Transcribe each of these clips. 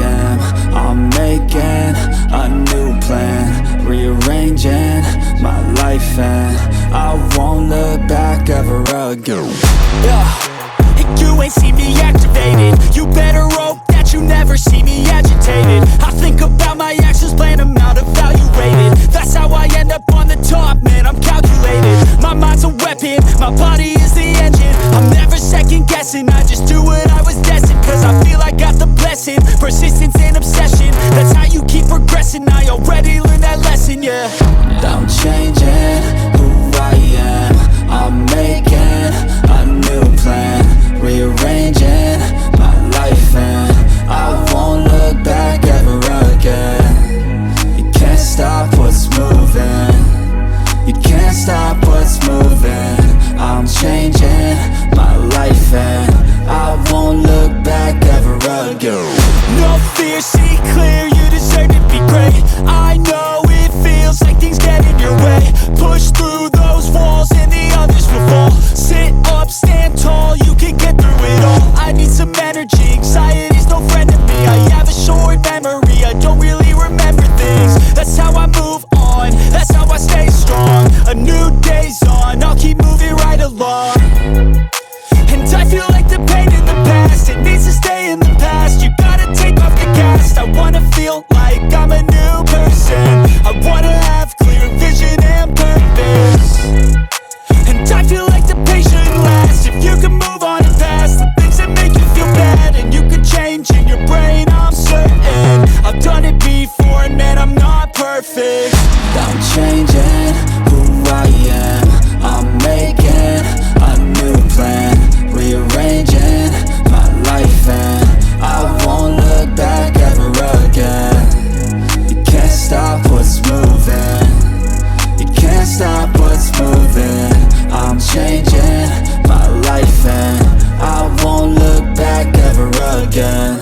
am. I'm making a new plan, rearranging my life, and I won't look back ever again. You ain't see me activated. You better hope that you never see me agitated. I think about my actions, plan them out, evaluated. That's how I end up on the top, man, I'm calculated. My mind's a weapon, my body is the engine. I'm never second guessing, I just do what I was destined. Cause I feel I got the blessing, persistence and obsession. That's how you keep progressing, I already learned that lesson, yeah. I'm changing who I am. I'm making a new plan, rearranging my life, and I won't look back ever again. You can't stop what's moving. You can't stop what's moving. I'm changing my life, and I won't look back ever again. No fear, see clear, you deserve to be great. I know it feels like things get in your way. Push through those walls and the others will fall. Sit up, stand tall, you can get through it all. I need some energy, anxiety's no friend to me. I have a short memory, I don't really remember things. That's how I move on, that's how I stay strong. A new day's on, I'll keep moving right along. And I feel like the pain in the past, it needs to stay in the past. You gotta take off the cast. I wanna feel like I'm a new person. I wanna have clear vision and purpose. And I feel like the pain shouldn't last. If you can move on and past the things that make you feel bad, and you can change in your brain, I'm certain. I've done it before, and man, I'm not perfect. I'm changing who I am. I'm making a new plan, rearranging my life, and I won't look back ever again. You can't stop what's moving. You can't stop what's moving. I'm changing my life, and I won't look back ever again.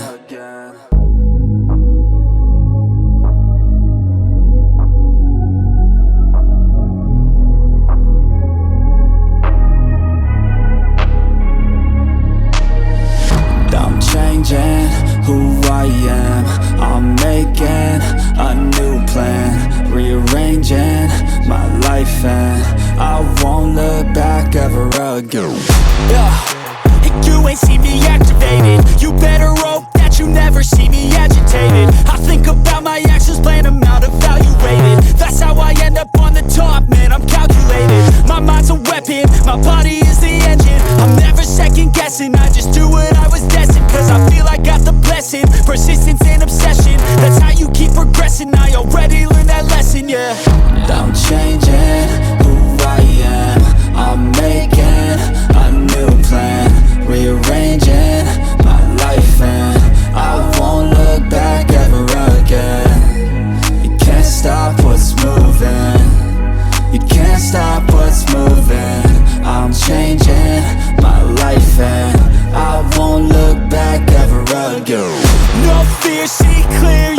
I'm changing who I am. I'm making a new plan, rearranging my life, and I won't look back ever again. You ain't see me activated. You better hope that you never see me agitated. I think about my actions, plan them out, evaluated. That's how I end up on the top, man, I'm calculated. My mind's a weapon, my body is the engine. I'm never second guessing, I just do what I was destined. Cause I feel I got the blessing, persistence and obsession. That's how you keep progressing, I already learned that lesson, yeah. I'm changing who I am. I'm making a new plan, rearranging my life, and I won't look back ever again. You can't stop what's moving. You can't stop what's moving. I'm changing my life, and I won't look back ever again. No fear, see clear,